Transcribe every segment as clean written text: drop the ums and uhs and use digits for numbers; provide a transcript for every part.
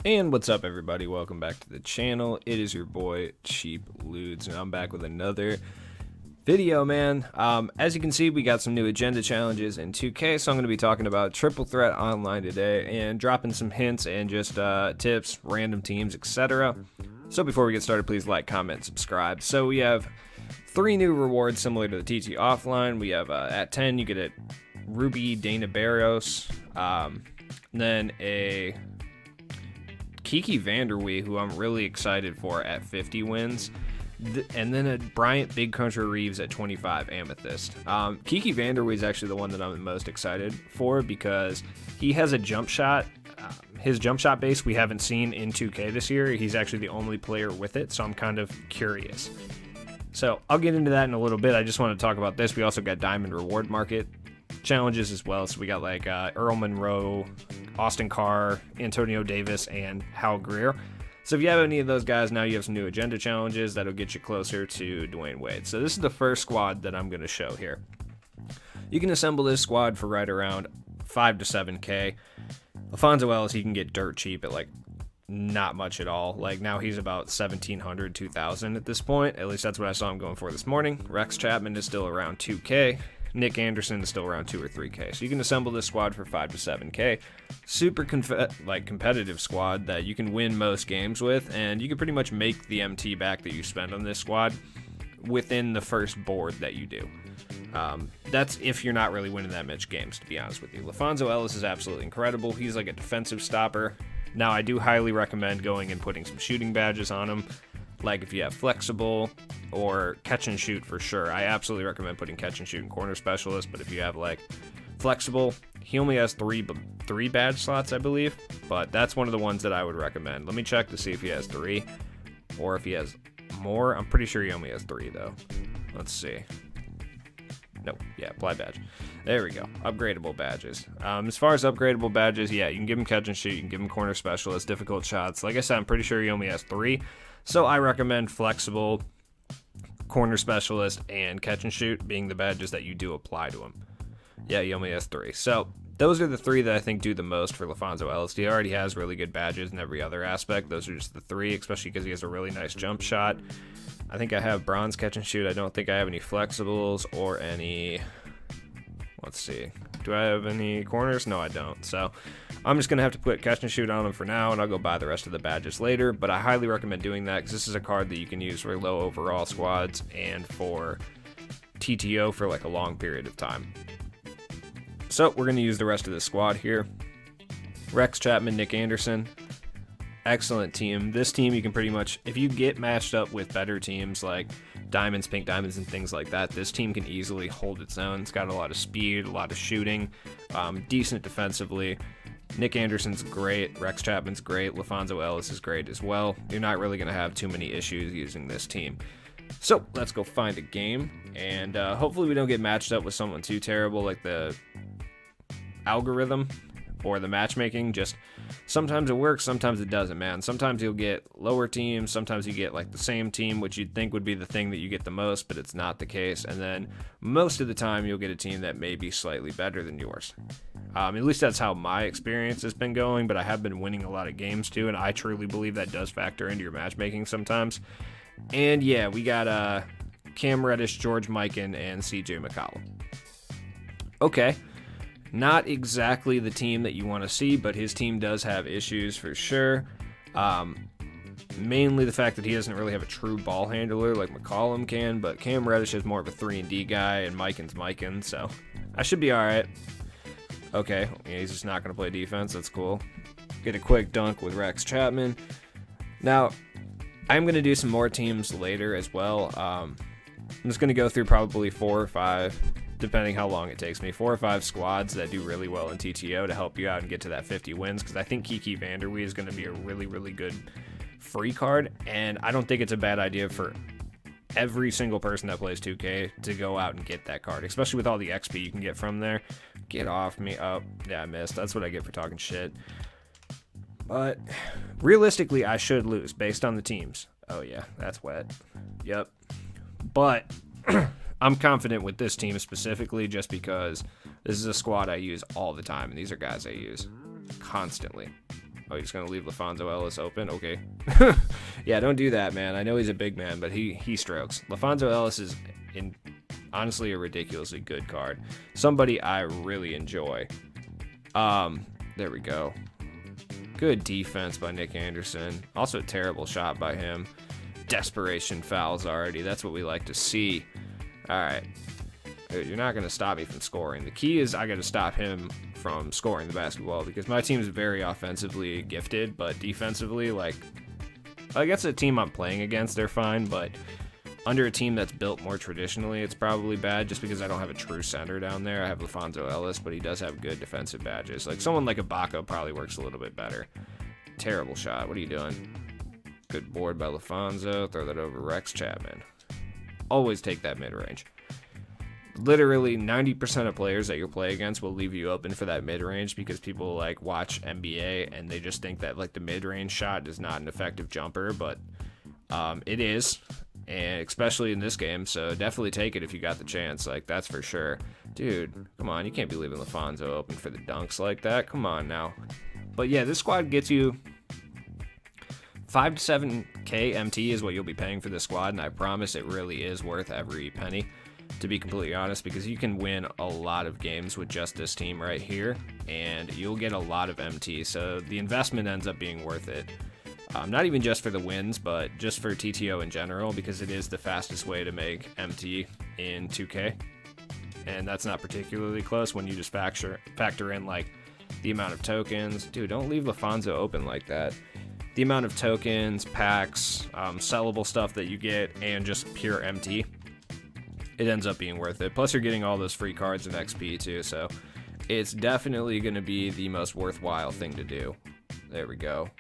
And what's up, everybody? Welcome back to the channel. It is your boy Cheap Ludes, and I'm back with another video, man. As you can see, we got some new agenda challenges in 2K, so I'm going to be talking about Triple Threat Online today and dropping some hints and just tips, random teams, etc. So before we get started, please like, comment, subscribe. So we have 3 new rewards similar to the TT Offline. We have at 10, you get a Ruby Dana Barros, then a Kiki Vanderwee, who I'm really excited for at 50 wins, and then a Bryant Big Country Reeves at 25 Amethyst. Kiki Vanderwee is actually the one that I'm the most excited for because he has a jump shot. His jump shot base we haven't seen in 2K this year. He's actually the only player with it, so I'm kind of curious. So I'll get into that in a little bit. I just want to talk about this. We also got Diamond Reward Market challenges as well. So we got like Earl Monroe, Austin Carr, Antonio Davis, and Hal Greer. So if you have any of those guys, now you have some new agenda challenges that'll get you closer to Dwayne Wade. So this is the first squad that I'm going to show here. You can assemble this squad for right around 5 to 7K. Alfonso Ellis, he can get dirt cheap at like not much at all. Like now he's about 1,700, 2,000 at this point. At least that's what I saw him going for this morning. Rex Chapman is still around 2K. Nick Anderson is still around 2 or 3K. So you can assemble this squad for 5 to 7K. Super competitive squad that you can win most games with, and you can pretty much make the MT back that you spend on this squad within the first board that you do. That's if you're not really winning that much games, to be honest with you. Alfonso Ellis is absolutely incredible. He's like a defensive stopper. Now, I do highly recommend going and putting some shooting badges on him. Like if you have flexible or catch and shoot for sure. I absolutely recommend putting catch and shoot and corner specialist, but if you have like flexible, he only has three badge slots, I believe, but that's one of the ones that I would recommend. Let me check to see if he has 3 or if he has more. I'm pretty sure he only has 3 though. Let's see. Nope. Yeah, apply badge. There we go. Upgradable badges. As far as upgradable badges, yeah, you can give him catch and shoot, you can give him corner specialist, difficult shots. Like I said, I'm pretty sure he only has 3. So I recommend flexible, corner specialist, and catch and shoot being the badges that you do apply to him. Yeah, he only has 3. So those are the 3 that I think do the most for Alfonso Ellis. He already has really good badges in every other aspect. Those are just the 3, especially because he has a really nice jump shot. I think I have bronze catch and shoot. I don't think I have any flexibles or any... Let's see. Do I have any corners? No, I don't. So I'm just going to have to put catch and shoot on him for now, and I'll go buy the rest of the badges later. But I highly recommend doing that because this is a card that you can use for low overall squads and for TTO for like a long period of time. So we're going to use the rest of the squad here. Rex Chapman, Nick Anderson. Excellent team. This team you can pretty much, if you get matched up with better teams like Diamonds, Pink Diamonds, and things like that, this team can easily hold its own. It's got a lot of speed, a lot of shooting, decent defensively. Nick Anderson's great. Rex Chapman's great. Alfonso Ellis is great as well. You're not really going to have too many issues using this team. So let's go find a game, and hopefully we don't get matched up with someone too terrible like the algorithm or the matchmaking. Just sometimes it works, sometimes it doesn't, man. Sometimes you'll get lower teams, sometimes you get like the same team, which you'd think would be the thing that you get the most, but it's not the case. And then most of the time you'll get a team that may be slightly better than yours. At least that's how my experience has been going, but I have been winning a lot of games too, and I truly believe that does factor into your matchmaking sometimes. And yeah, we got Cam Reddish, George Mikan, and CJ McCollum. Okay. Not exactly the team that you want to see, but his team does have issues for sure. Mainly the fact that he doesn't really have a true ball handler like McCollum can, but Cam Reddish is more of a 3-and-D guy, and Mikan's Mikan, so I should be alright. Okay, yeah, he's just not going to play defense. That's cool. Get a quick dunk with Rex Chapman. Now, I'm going to do some more teams later as well. I'm just going to go through probably 4 or 5, depending how long it takes me, 4 or 5 squads that do really well in TTO to help you out and get to that 50 wins, because I think Kiki Vanderwee is going to be a really, really good free card, and I don't think it's a bad idea for every single person that plays 2K to go out and get that card, especially with all the XP you can get from there. Get off me. Oh, yeah, I missed. That's what I get for talking shit. But realistically, I should lose based on the teams. Oh, yeah, that's wet. Yep. But I'm confident with this team specifically just because this is a squad I use all the time, and these are guys I use constantly. Oh, he's going to leave LaFonso Ellis open? Okay. Yeah, don't do that, man. I know he's a big man, but he strokes. LaFonso Ellis is, honestly, a ridiculously good card. Somebody I really enjoy. There we go. Good defense by Nick Anderson. Also a terrible shot by him. Desperation fouls already. That's what we like to see. All right. Dude, you're not going to stop me from scoring. The key is I got to stop him from scoring the basketball because my team is very offensively gifted, but defensively, like, I guess the team I'm playing against, they're fine, but under a team that's built more traditionally, it's probably bad just because I don't have a true center down there. I have LaFonso Ellis, but he does have good defensive badges. Like, someone like Ibaka probably works a little bit better. Terrible shot. What are you doing? Good board by LaFonso. Throw that over Rex Chapman. Always take that mid-range. Literally 90% of players that you'll play against will leave you open for that mid-range because people like watch NBA and they just think that like the mid-range shot is not an effective jumper, but it is, and especially in this game, so definitely take it if you got the chance. Like, that's for sure. Dude, come on, you can't be leaving LaFonso open for the dunks like that. Come on now. But yeah, this squad gets you 5 to 7K MT is what you'll be paying for this squad, and I promise it really is worth every penny, to be completely honest, because you can win a lot of games with just this team right here, and you'll get a lot of MT, so the investment ends up being worth it. Not even just for the wins, but just for TTO in general, because it is the fastest way to make MT in 2K, and that's not particularly close when you just factor in, like, the amount of tokens. Dude, don't leave LaFonso open like that. The amount of tokens, packs, sellable stuff that you get, and just pure MT, it ends up being worth it. Plus, you're getting all those free cards and XP too, so it's definitely going to be the most worthwhile thing to do. There we go.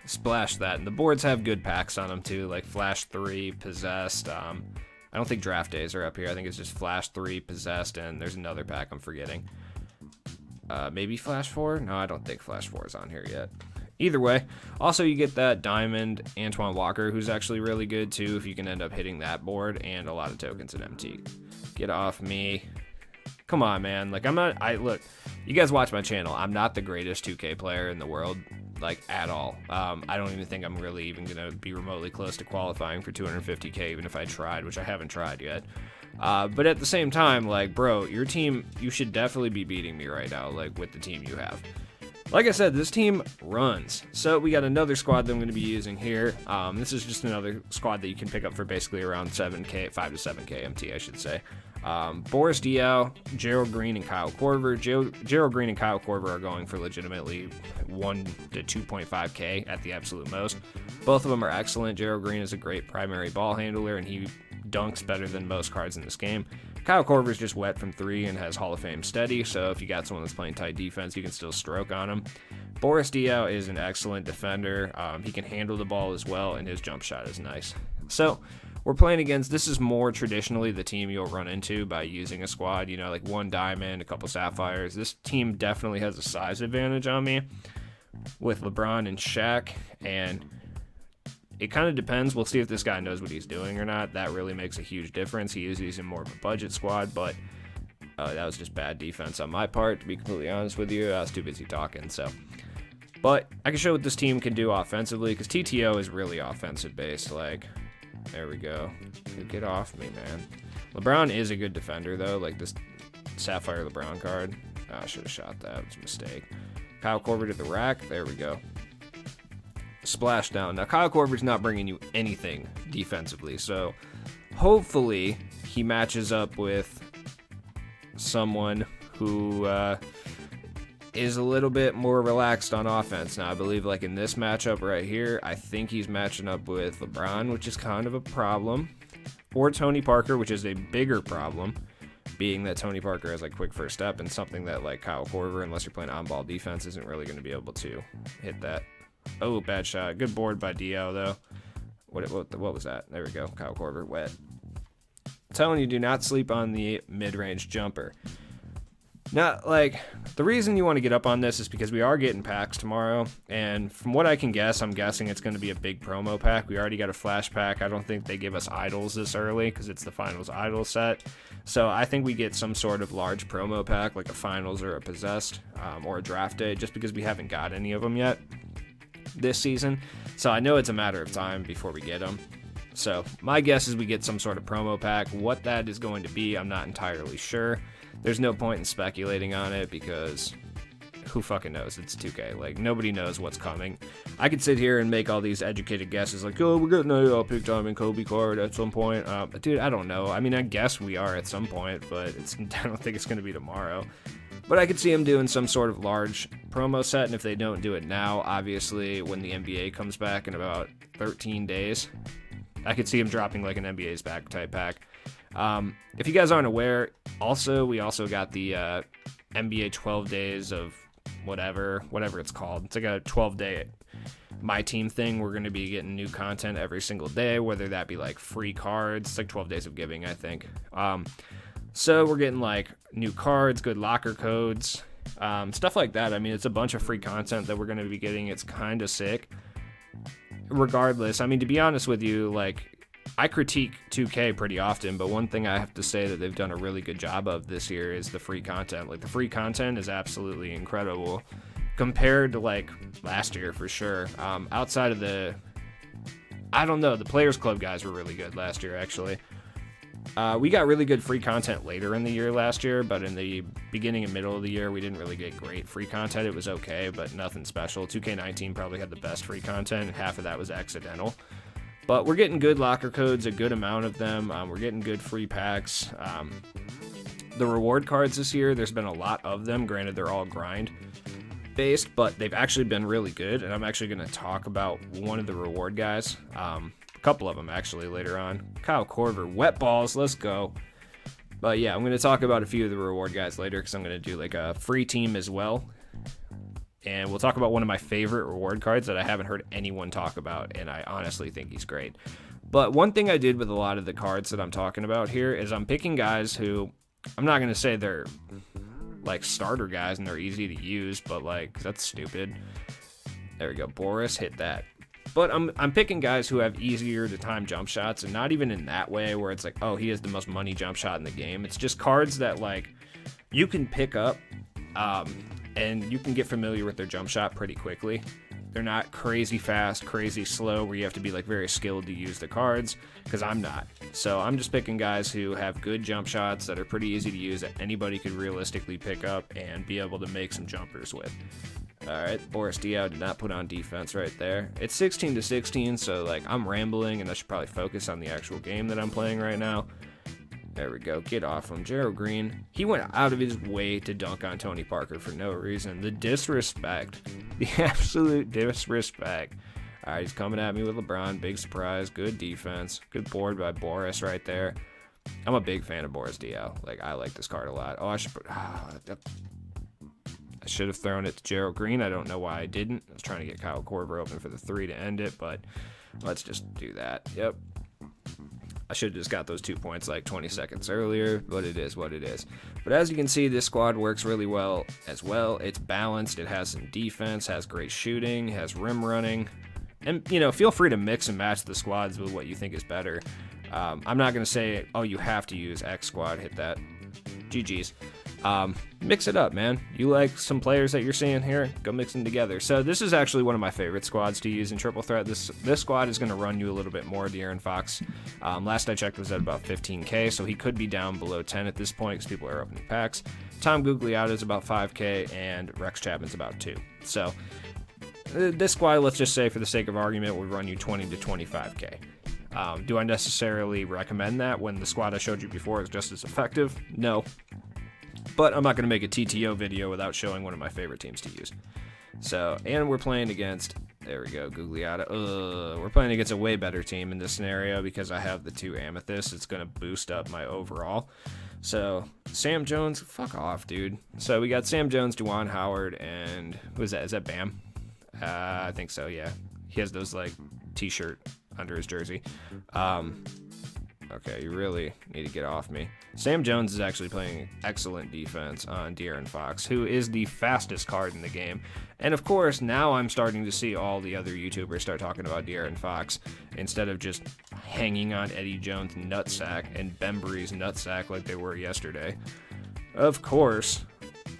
Splash that. And the boards have good packs on them too, like Flash 3, Possessed. I don't think Draft Days are up here. I think it's just Flash 3, Possessed, and there's another pack I'm forgetting. Maybe Flash 4? No, I don't think Flash 4 is on here yet. Either way, also you get that Diamond Antoine Walker, who's actually really good too if you can end up hitting that board, and a lot of tokens at MT. Get off me. Come on, man. Like, look, you guys watch my channel. I'm not the greatest 2K player in the world, like, at all. I don't even think I'm really even going to be remotely close to qualifying for 250K, even if I tried, which I haven't tried yet. But at the same time, like, bro, your team, you should definitely be beating me right now, like, with the team you have. Like I said, this team runs. So we got another squad that I'm going to be using here. This is just another squad that you can pick up for basically around 7K, 5 to 7K MT, I should say. Boris Diaw, Gerald Green, and Kyle Korver. Gerald Green and Kyle Korver are going for legitimately 1 to 2.5K at the absolute most. Both of them are excellent. Gerald Green is a great primary ball handler, and he dunks better than most cards in this game. Kyle Korver's just wet from 3 and has Hall of Fame steady, so if you got someone that's playing tight defense, you can still stroke on him. Boris Diaw is an excellent defender. He can handle the ball as well, and his jump shot is nice. So we're playing against, this is more traditionally the team you'll run into by using a squad, you know, like 1 diamond, a couple sapphires. This team definitely has a size advantage on me with LeBron and Shaq, and it kind of depends. We'll see if this guy knows what he's doing or not. That really makes a huge difference. He is using more of a budget squad, but that was just bad defense on my part, to be completely honest with you. I was too busy talking, so. But I can show what this team can do offensively, because TTO is really offensive-based. Like, there we go. Get off me, man. LeBron is a good defender, though. Like, this Sapphire LeBron card. Oh, I should have shot that. It was a mistake. Kyle Korver to the rack. There we go. Splash down. Now, Kyle Korver's not bringing you anything defensively, so hopefully he matches up with someone who is a little bit more relaxed on offense. Now, I believe, like, in this matchup right here, I think he's matching up with LeBron, which is kind of a problem, or Tony Parker, which is a bigger problem, being that Tony Parker has, like, quick first step, and something that, like, Kyle Korver, unless you're playing on-ball defense, isn't really going to be able to hit that. Oh, bad shot. Good board by Diaw, though. What was that? There we go. Kyle Korver, wet. I'm telling you, do not sleep on the mid-range jumper. Not like the reason you want to get up on this is because we are getting packs tomorrow, and from what I can guess, I'm guessing it's going to be a big promo pack. We already got a flash pack. I don't think they give us idols this early because it's the finals idol set. So I think we get some sort of large promo pack, like a finals or a possessed or a draft day, just because we haven't got any of them yet this season. So I know it's a matter of time before we get them. So my guess is we get some sort of promo pack. What that is going to be, I'm not entirely sure. There's no point in speculating on it because who fucking knows? It's 2K. Like, nobody knows what's coming. I could sit here and make all these educated guesses like, oh, we're getting a Big Diamond Kobe card at some point. Dude, I don't know. I mean, I guess we are at some point, but I don't think it's going to be tomorrow. But I could see them doing some sort of large promo set, and if they don't do it now, obviously, when the NBA comes back in about 13 days, I could see them dropping like an NBA's back type pack. If you guys aren't aware, we also got the NBA 12 days of whatever it's called. It's like a 12-day My Team thing. We're going to be getting new content every single day, whether that be like free cards. It's like 12 days of giving, I think. So we're getting like new cards, good locker codes, stuff like that. I mean, it's a bunch of free content that we're going to be getting. It's kind of sick. Regardless, I mean, to be honest with you, like, I critique 2K pretty often, but one thing I have to say that they've done a really good job of this year is the free content. Like, the free content is absolutely incredible compared to, like, last year for sure. Outside of the Players Club guys were really good last year, actually. We got really good free content later in the year last year, but in the beginning and middle of the year, we didn't really get great free content. It was okay, but nothing special. 2K19 probably had the best free content, and half of that was accidental. But we're getting good locker codes, a good amount of them. We're getting good free packs. The reward cards this year, there's been a lot of them. Granted, they're all grind-based, but they've actually been really good, and I'm actually going to talk about one of the reward guys. A couple of them, actually, later on. Kyle Korver, wet balls, let's go. But yeah, I'm going to talk about a few of the reward guys later because I'm going to do like a free team as well. And we'll talk about one of my favorite reward cards that I haven't heard anyone talk about, and I honestly think he's great. But one thing I did with a lot of the cards that I'm talking about here is I'm picking guys who, I'm not going to say they're like starter guys and they're easy to use, but like, that's stupid. There we go, Boris, hit that. But I'm picking guys who have easier to time jump shots, and not even in that way where it's like, oh, he has the most money jump shot in the game. It's just cards that like you can pick up, and you can get familiar with their jump shot pretty quickly. They're not crazy fast, crazy slow, where you have to be like very skilled to use the cards, because I'm not. So I'm just picking guys who have good jump shots that are pretty easy to use, that anybody could realistically pick up and be able to make some jumpers with. Alright, Boris Diaw did not put on defense right there. It's 16-16, so like I'm rambling and I should probably focus on the actual game that I'm playing right now. There we go. Get off him. Gerald Green. He went out of his way to dunk on Tony Parker for no reason. The disrespect. The absolute disrespect. All right, he's coming at me with LeBron. Big surprise. Good defense. Good board by Boris right there. I'm a big fan of Boris Diaw. Like, I like this card a lot. Oh, I should have thrown it to Gerald Green. I don't know why I didn't. I was trying to get Kyle Korver open for the 3 to end it, but let's just do that. Yep. I should have just got those 2 points like 20 seconds earlier, but it is what it is. But as you can see, this squad works really well as well. It's balanced. It has some defense, has great shooting, has rim running. And, you know, feel free to mix and match the squads with what you think is better. I'm not going to say, oh, you have to use X squad. Hit that. GG's. Mix it up, man. You like some players that you're seeing here? Go mix them together. So this is actually one of my favorite squads to use in Triple Threat. This squad is going to run you a little bit more. De'Aaron Fox, last I checked, was at about 15K, so he could be down below 10 at this point because people are opening packs. Tom Gugliotta is about 5K, and Rex Chapman's about 2. So this squad, let's just say for the sake of argument, would run you 20 to 25K. Do I necessarily recommend that when the squad I showed you before is just as effective? No. But I'm not going to make a TTO video without showing one of my favorite teams to use. So, and we're playing against, there we go, Gugliotta. We're playing against a way better team in this scenario because I have the 2 amethysts. It's going to boost up my overall. So, Sam Jones, fuck off, dude. So, we got Sam Jones, Juwan Howard, and who is that? Is that Bam? I think so, yeah. He has those, like, t-shirt under his jersey. Okay, you really need to get off me. Sam Jones is actually playing excellent defense on De'Aaron Fox, who is the fastest card in the game. And of course, now I'm starting to see all the other YouTubers start talking about De'Aaron Fox instead of just hanging on Eddie Jones' nutsack and Bembry's nutsack like they were yesterday. Of course.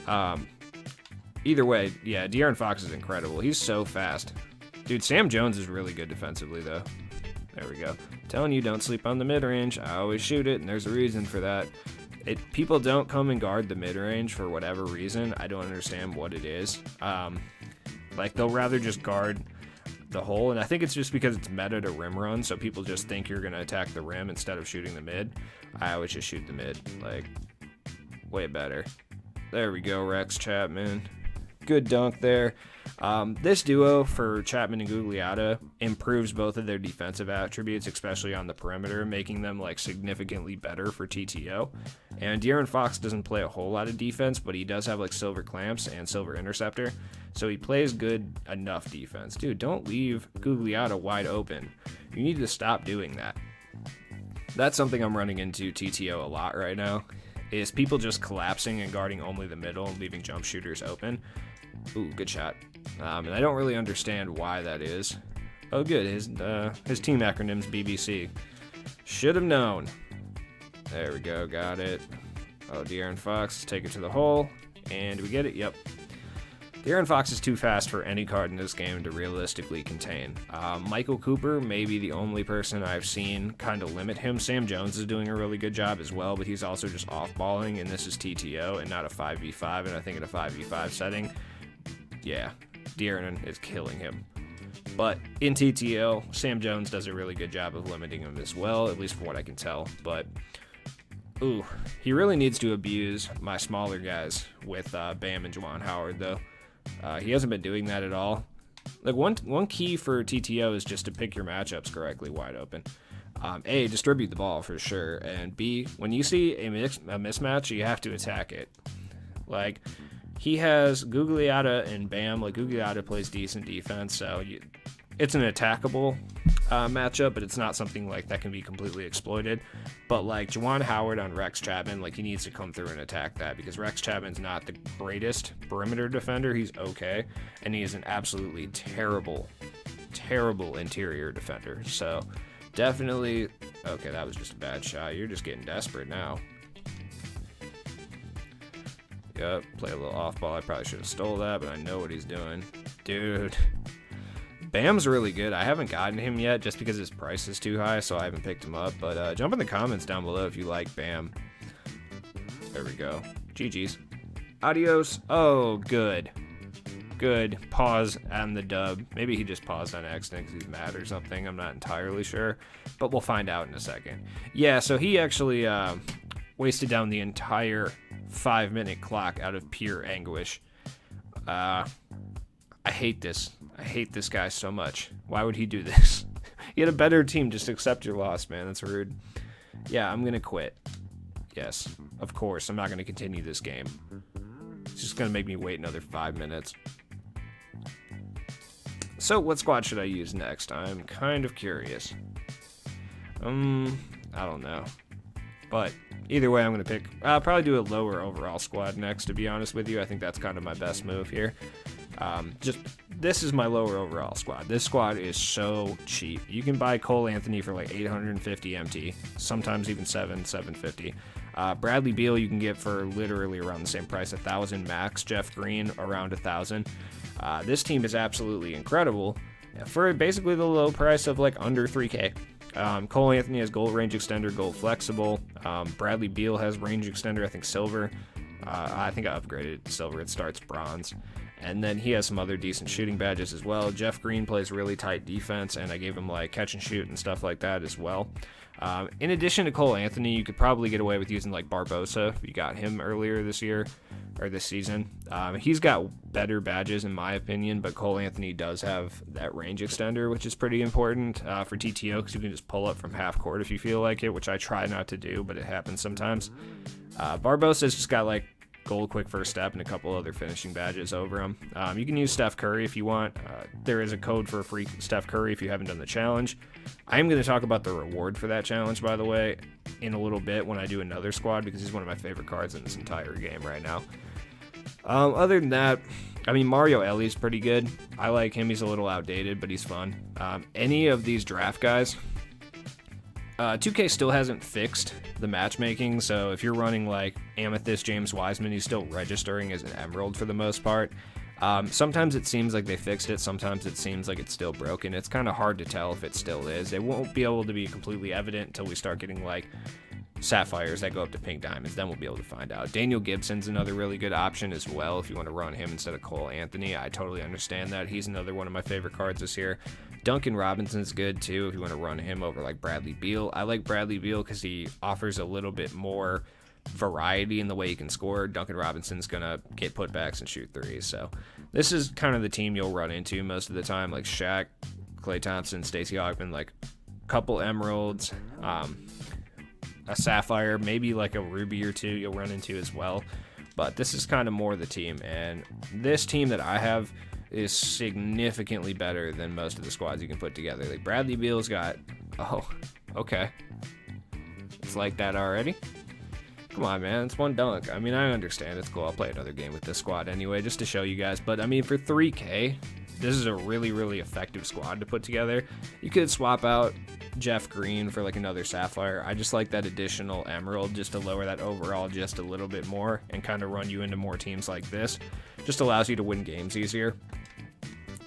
Either way, yeah, De'Aaron Fox is incredible. He's so fast. Dude, Sam Jones is really good defensively, though. There we go. Telling you, don't sleep on the mid-range. I always shoot it, and there's a reason for that. People don't come and guard the mid-range for whatever reason. I don't understand what it is. Like, they'll rather just guard the hole, and I think it's just because it's meta to rim run, so people just think you're going to attack the rim instead of shooting the mid. I always just shoot the mid. Like, way better. There we go, Rex Chapman. Good dunk there. This duo for Chapman and Gugliotta improves both of their defensive attributes, especially on the perimeter, making them like significantly better for TTO. And De'Aaron Fox doesn't play a whole lot of defense, but he does have like silver clamps and silver interceptor, so he plays good enough defense. Dude, don't leave Gugliotta wide open. You need to stop doing that. That's something I'm running into TTO a lot right now, is people just collapsing and guarding only the middle and leaving jump shooters open. Ooh, good shot. And I don't really understand why that is. Oh, good. His team acronym's BBC. Should have known. There we go. Got it. Oh, De'Aaron Fox. Take it to the hole. And we get it? Yep. De'Aaron Fox is too fast for any card in this game to realistically contain. Michael Cooper may be the only person I've seen kind of limit him. Sam Jones is doing a really good job as well, but he's also just off-balling, and this is TTO and not a 5v5, and I think in a 5v5 setting, yeah, De'Aaron is killing him. But in TTO, Sam Jones does a really good job of limiting him as well, at least from what I can tell. But, ooh, he really needs to abuse my smaller guys with Bam and Juwan Howard, though. He hasn't been doing that at all. Like, one key for TTO is just to pick your matchups correctly wide open. A, distribute the ball for sure, and B, when you see a mismatch, you have to attack it. Like, he has Gugliotta and Bam. Like, Gugliotta plays decent defense, so it's an attackable matchup, but it's not something like that can be completely exploited. But like Juwan Howard on Rex Chapman, like, he needs to come through and attack that, because Rex Chapman's not the greatest perimeter defender. He's okay, and he is an absolutely terrible interior defender. So definitely, okay, that was just a bad shot. You're just getting desperate now. Yep, play a little off ball. I probably should have stole that, but I know what he's doing. Dude, Bam's really good. I haven't gotten him yet just because his price is too high, so I haven't picked him up. But jump in the comments down below if you like Bam. There we go. GG's. Adios. Oh, good. Good. Pause on the dub. Maybe he just paused on accident because he's mad or something. I'm not entirely sure, but we'll find out in a second. Yeah, so he actually wasted down the entire 5-minute clock out of pure anguish. I hate this. I hate this guy so much. Why would he do this? He had a better team. Just accept your loss, man. That's rude. Yeah, I'm going to quit. Yes, of course. I'm not going to continue this game. It's just going to make me wait another 5 minutes. So what squad should I use next? I'm kind of curious. I don't know. But either way, I'm going to pick... I'll probably do a lower overall squad next, to be honest with you. I think that's kind of my best move here. This is my lower overall squad. This squad is so cheap. You can buy Cole Anthony for like 850 MT, sometimes even $750. Bradley Beal you can get for literally around the same price, 1,000 max. Jeff Green around 1,000. This team is absolutely incredible for basically the low price of like under 3K. Cole Anthony has gold range extender, gold flexible. Bradley Beal has range extender, I think silver. I think I upgraded it to silver. It starts bronze. And then he has some other decent shooting badges as well. Jeff Green plays really tight defense, and I gave him like catch and shoot and stuff like that as well. In addition to Cole Anthony, you could probably get away with using like Barbosa if you got him earlier this year or this season. He's got better badges in my opinion, but Cole Anthony does have that range extender, which is pretty important for TTO because you can just pull up from half court if you feel like it, which I try not to do, but it happens sometimes. Barbosa's just got like goal quick first step and a couple other finishing badges over him. You can use Steph Curry if you want. There is a code for a free Steph Curry if you haven't done the challenge. I am going to talk about the reward for that challenge, by the way, in a little bit when I do another squad, because he's one of my favorite cards in this entire game right now. Other than that, I mean, Mario Ellie's pretty good. I like him. He's a little outdated, but he's fun. Any of these draft guys, 2K still hasn't fixed the matchmaking, so if you're running like Amethyst James Wiseman, he's still registering as an Emerald for the most part. Sometimes it seems like they fixed it, sometimes it seems like it's still broken. It's kind of hard to tell if it still is. It won't be able to be completely evident until we start getting like Sapphires that go up to Pink Diamonds, then we'll be able to find out. Daniel Gibson's another really good option as well if you want to run him instead of Cole Anthony. I totally understand that. He's another one of my favorite cards this year. Duncan Robinson's good too if you want to run him over like Bradley Beal. I like Bradley Beal because he offers a little bit more variety in the way he can score. Duncan Robinson's gonna get putbacks and shoot threes, so this is kind of the team you'll run into most of the time, like Shaq, Klay Thompson, Stacey Augmon, like a couple Emeralds, a Sapphire, maybe like a Ruby or two you'll run into as well. But this is kind of more the team, and this team that I have is significantly better than most of the squads you can put together. Like Bradley Beal's got, oh, okay, it's like that already. Come on, man, it's one dunk. I mean, I understand, it's cool. I'll play another game with this squad anyway, just to show you guys. But I mean, for 3K, this is a really, really effective squad to put together. You could swap out Jeff Green for like another Sapphire. I just like that additional Emerald just to lower that overall just a little bit more and kind of run you into more teams like this. Just allows you to win games easier.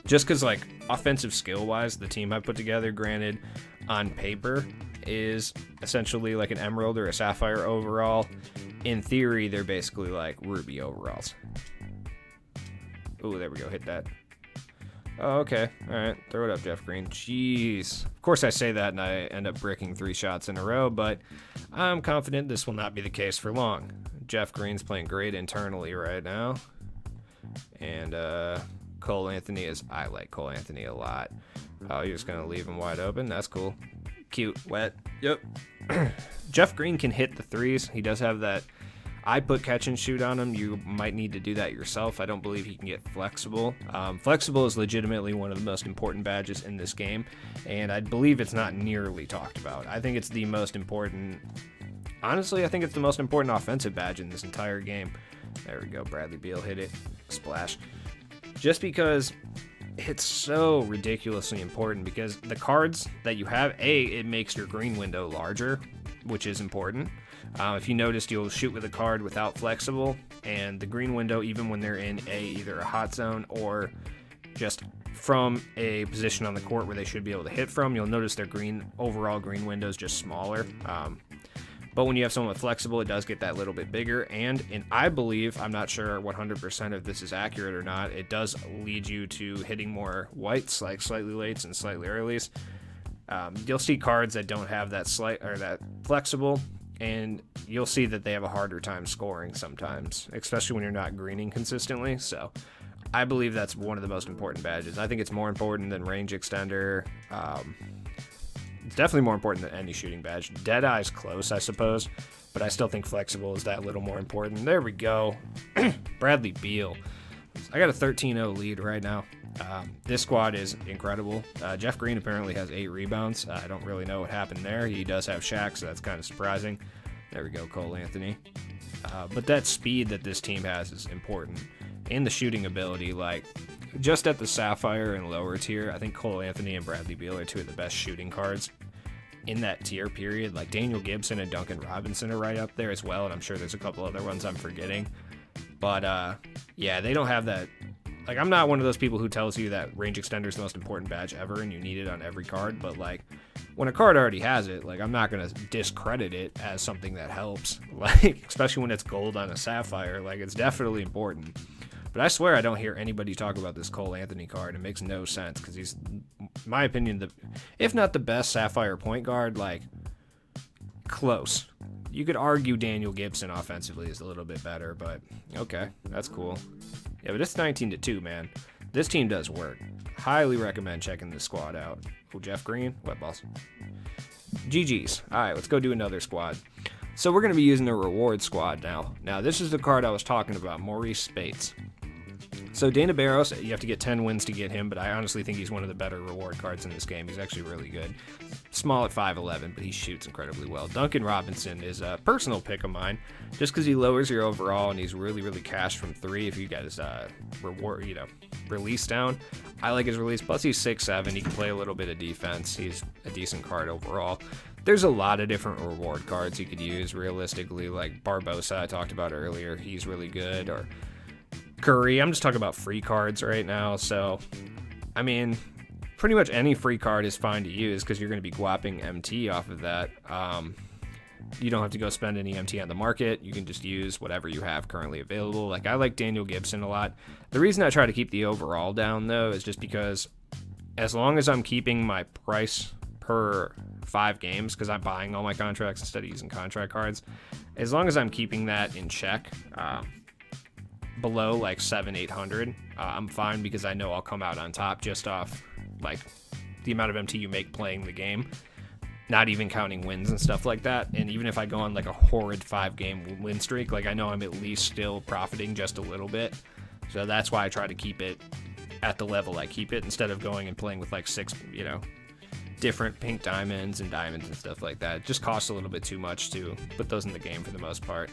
Just because, like, offensive skill-wise, the team I put together, granted, on paper, is essentially like an Emerald or a Sapphire overall. In theory, they're basically like Ruby overalls. Ooh, there we go. Hit that. Oh, okay. All right. Throw it up, Jeff Green. Jeez. Of course, I say that and I end up bricking 3 shots in a row, but I'm confident this will not be the case for long. Jeff Green's playing great internally right now. And, Cole Anthony I like Cole Anthony a lot. Oh, you're just going to leave him wide open? That's cool. Cute. Wet. Yep. Jeff Green can hit the threes. He does have that. I put catch and shoot on him. You might need to do that yourself. I don't believe he can get flexible. Flexible is legitimately one of the most important badges in this game, and I believe it's not nearly talked about. I think it's the most important. Honestly, I think it's the most important offensive badge in this entire game. There we go. Bradley Beal hit it. Splash. Just because it's so ridiculously important, because the cards that you have, it makes your green window larger, which is important. If you noticed, you'll shoot with a card without flexible, and the green window, even when they're in either a hot zone or just from a position on the court where they should be able to hit from, you'll notice their overall green window is just smaller. But when you have someone with flexible, it does get that little bit bigger. And I believe, I'm not sure 100% if this is accurate or not, it does lead you to hitting more whites, like slightly lates and slightly earlies. You'll see cards that don't have that that flexible, and you'll see that they have a harder time scoring sometimes, especially when you're not greening consistently. So I believe that's one of the most important badges. I think it's more important than range extender. It's definitely more important than any shooting badge. Deadeye's close, I suppose, but I still think flexible is that little more important. There we go. Bradley Beal. I got a 13-0 lead right now. This squad is incredible. Jeff Green apparently has 8 rebounds. I don't really know what happened there. He does have Shaq, so that's kind of surprising. There we go, Cole Anthony. But that speed that this team has is important. And the shooting ability, like, just at the Sapphire and lower tier, I think Cole Anthony and Bradley Beal are 2 of the best shooting cards in that tier period. Like, Daniel Gibson and Duncan Robinson are right up there as well, and I'm sure there's a couple other ones I'm forgetting. But, yeah, they don't have that. Like, I'm not one of those people who tells you that range extender is the most important badge ever and you need it on every card, but, like, when a card already has it, like, I'm not going to discredit it as something that helps. Like, especially when it's gold on a Sapphire, like, it's definitely important. But I swear I don't hear anybody talk about this Cole Anthony card. It makes no sense because he's, in my opinion, if not the best Sapphire point guard, like, close. You could argue Daniel Gibson offensively is a little bit better, but okay, that's cool. Yeah, but it's 19-2, man. This team does work. Highly recommend checking this squad out. Oh, Jeff Green, wet balls. GG's. All right, let's go do another squad. So we're going to be using the reward squad now. Now, this is the card I was talking about, Maurice Spates. So Dana Barros, you have to get 10 wins to get him, but I honestly think he's one of the better reward cards in this game. He's actually really good. Small at 5'11", but he shoots incredibly well. Duncan Robinson is a personal pick of mine, just because he lowers your overall, and he's really, really cashed from 3 if you get his release down. I like his release, plus he's 6'7", he can play a little bit of defense. He's a decent card overall. There's a lot of different reward cards you could use, realistically, like Barbosa I talked about earlier. He's really good, or Curry. I'm just talking about free cards right now, so I mean, pretty much any free card is fine to use because you're going to be guapping MT off of that. You don't have to go spend any MT on the market. You can just use whatever you have currently available. Like, I like Daniel Gibson a lot. The reason I try to keep the overall down, though, is just because as long as I'm keeping my price per 5 games, because I'm buying all my contracts instead of using contract cards, as long as I'm keeping that in check, below like 700-800, I'm fine, because I know I'll come out on top just off like the amount of MT you make playing the game, not even counting wins and stuff like that. And even if I go on like a horrid 5-game win streak, like I know I'm at least still profiting just a little bit. So that's why I try to keep it at the level I keep it, instead of going and playing with like 6 different pink diamonds and diamonds and stuff like that. It just costs a little bit too much to put those in the game for the most part.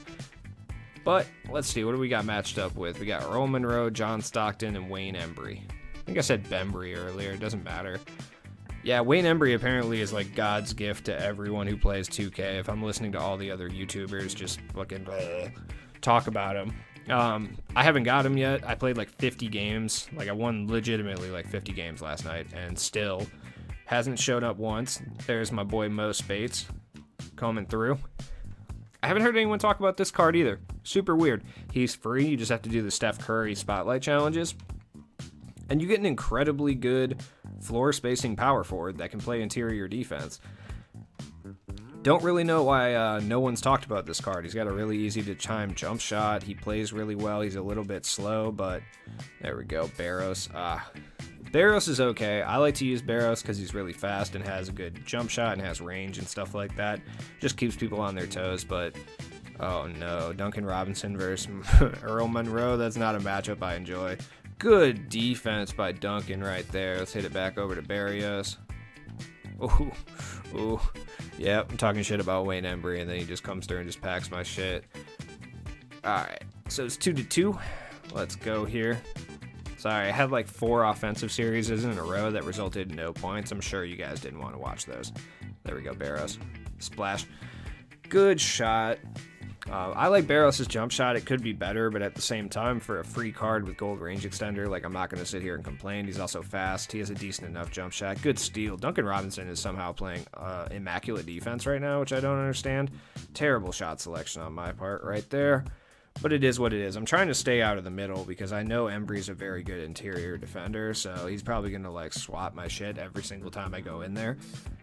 But let's see, what do we got matched up with? We got Earl Monroe, John Stockton, and Wayne Embry. I think I said Bembry earlier, it doesn't matter. Yeah, Wayne Embry apparently is like God's gift to everyone who plays 2K. If I'm listening to all the other YouTubers just fucking talk about him. I haven't got him yet. I played like 50 games. Like, I won legitimately like 50 games last night, and still hasn't showed up once. There's my boy Mo Spates coming through. I haven't heard anyone talk about this card either. Super weird. He's free. You just have to do the Steph Curry spotlight challenges. And you get an incredibly good floor spacing power forward that can play interior defense. Don't really know why no one's talked about this card. He's got a really easy to time jump shot. He plays really well. He's a little bit slow, but there we go. Barros. Barros is okay. I like to use Barros because he's really fast and has a good jump shot and has range and stuff like that. Just keeps people on their toes, but oh no. Duncan Robinson versus Earl Monroe. That's not a matchup I enjoy. Good defense by Duncan right there. Let's hit it back over to Barrios. Ooh. Yep, I'm talking shit about Wayne Embry, and then he just comes through and just packs my shit. Alright, so it's 2-2. Let's go here. Sorry, I had like 4 offensive series in a row that resulted in no points. I'm sure you guys didn't want to watch those. There we go, Barros. Splash. Good shot. I like Barros' jump shot. It could be better, but at the same time, for a free card with gold range extender, like, I'm not going to sit here and complain. He's also fast. He has a decent enough jump shot. Good steal. Duncan Robinson is somehow playing immaculate defense right now, which I don't understand. Terrible shot selection on my part right there. But it is what it is. I'm trying to stay out of the middle because I know Embry's a very good interior defender, so he's probably going to like swap my shit every single time I go in there,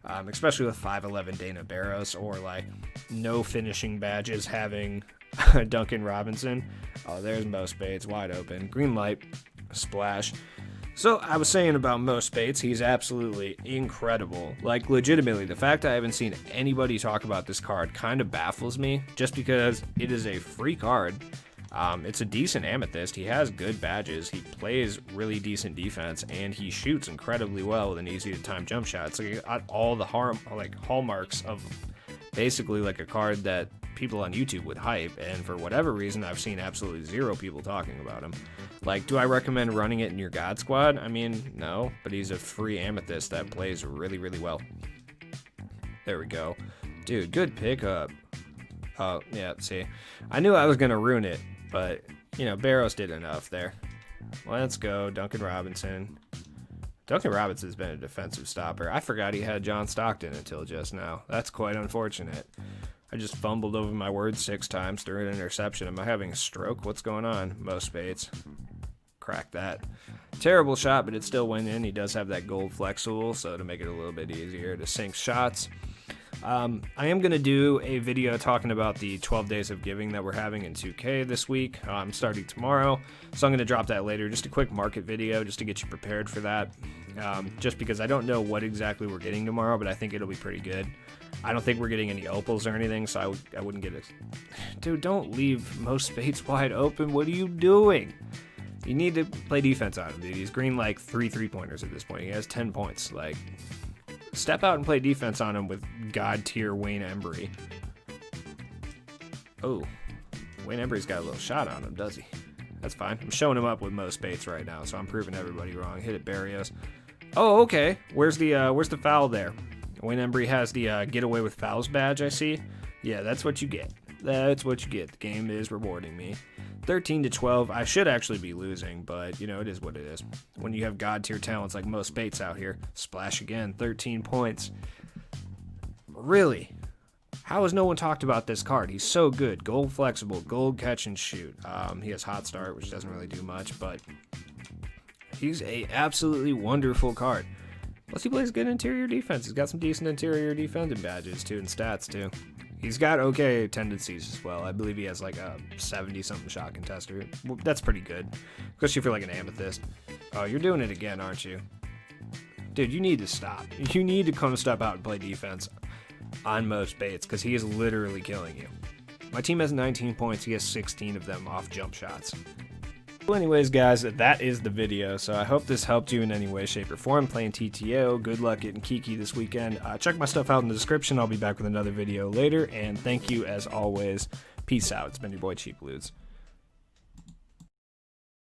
especially with 5'11" Dana Barros, or like no finishing badges having Duncan Robinson. Oh, there's Mo Spates wide open. Green light. Splash. So I was saying about Mo Spates, he's absolutely incredible. Like, legitimately, the fact I haven't seen anybody talk about this card kind of baffles me, just because it is a free card. It's a decent amethyst. He has good badges. He plays really decent defense, and he shoots incredibly well with an easy-to-time jump shot. So he got all the hallmarks of basically like a card that people on YouTube would hype, and for whatever reason, I've seen absolutely 0 people talking about him. Like, do I recommend running it in your God squad? I mean, no, but he's a free amethyst that plays really, really well. There we go. Dude, good pickup. Oh, yeah, see. I knew I was going to ruin it, but, Barros did enough there. Let's go, Duncan Robinson. Duncan Robinson's been a defensive stopper. I forgot he had John Stockton until just now. That's quite unfortunate. I just fumbled over my words 6 times during an interception. Am I having a stroke? What's going on? Mo Spates. Crack that. Terrible shot, but it still went in. He does have that gold flexible, so to make it a little bit easier to sink shots. I am going to do a video talking about the 12 days of giving that we're having in 2K this week. I'm starting tomorrow, so I'm going to drop that later. Just a quick market video just to get you prepared for that. Just because I don't know what exactly we're getting tomorrow, but I think it'll be pretty good. I don't think we're getting any opals or anything, so I wouldn't get it. Dude, don't leave most spades wide open. What are you doing? You need to play defense on him, dude. He's green like 3 3-pointers at this point. He has 10 points. Like, step out and play defense on him with God tier Wayne Embry. Oh, Wayne Embry's got a little shot on him, does he? That's fine. I'm showing him up with most spades right now, so I'm proving everybody wrong. Hit it, Barrios. Oh, okay. Where's the foul there? Wayne Embry has the get away with fouls badge, I see. Yeah, that's what you get. That's what you get. The game is rewarding me. 13-12. I should actually be losing, but, you know, it is what it is. When you have God-tier talents like most Bates out here. Splash again. 13 points. Really? How has no one talked about this card? He's so good. Gold flexible. Gold catch and shoot. He has hot start, which doesn't really do much, but he's a absolutely wonderful card. Plus, he plays good interior defense. He's got some decent interior defending badges, too, and stats, too. He's got okay tendencies as well. I believe he has like a 70-something shot contester. Well, that's pretty good, especially for like an amethyst. Oh, you're doing it again, aren't you? Dude, you need to stop. You need to come step out and play defense on most Bates, because he is literally killing you. My team has 19 points. He has 16 of them off jump shots. Well, anyways, guys, that is the video. So I hope this helped you in any way, shape, or form playing TTO. Good luck getting Kiki this weekend. Check my stuff out in the description. I'll be back with another video later. And thank you, as always. Peace out. It's been your boy, Cheap Ludes.